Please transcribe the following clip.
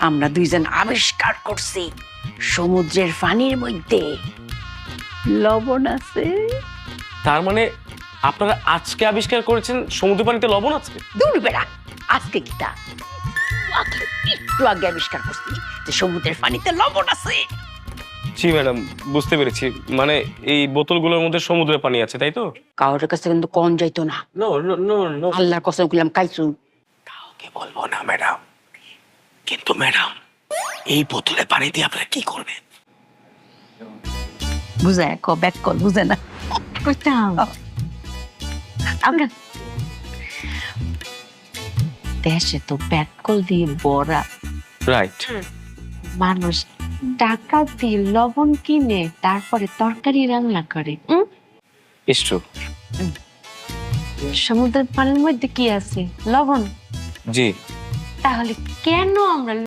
আমরা দুইজন আবিষ্কার করছি সমুদ্রের পানির মধ্যে লবণ আছে। তার মানে আপনারা আজকে আবিষ্কার করেছেন সমুদ্র পানিতে লবণ আছে? দূর বেড়া, আজকে কিটা একটু আগে আবিষ্কার করছি যে সমুদ্রের পানিতে লবণ আছে। জি ম্যাডাম, বুঝতে পেরেছি। মানে এই বোতলগুলোর মধ্যে সমুদ্রের পানি আছে, তাই তো? কারোর কাছে কিন্তু কম যাইতো না। নো নো নো নো, আল্লাহর কসম করলাম কাইছু। কাউকে বলবো না ম্যাডাম। কিন্তু ম্যাডাম, এই বোতলে পানি দিয়ে আপনারা কি করবেন? বুঝায় ক ব্যাক কল বুঝে না। কোথাও আমরা দেশে তো ব্যাককল দিয়ে বড়া, রাইট। মানুষ টাকা দিয়ে লবণ কিনে তারপরে তরকারি রান্না করে। It's true. সমুদ্রের পানির মধ্যে কি আছে? লবণ। জি। তাহলে কেন আমরা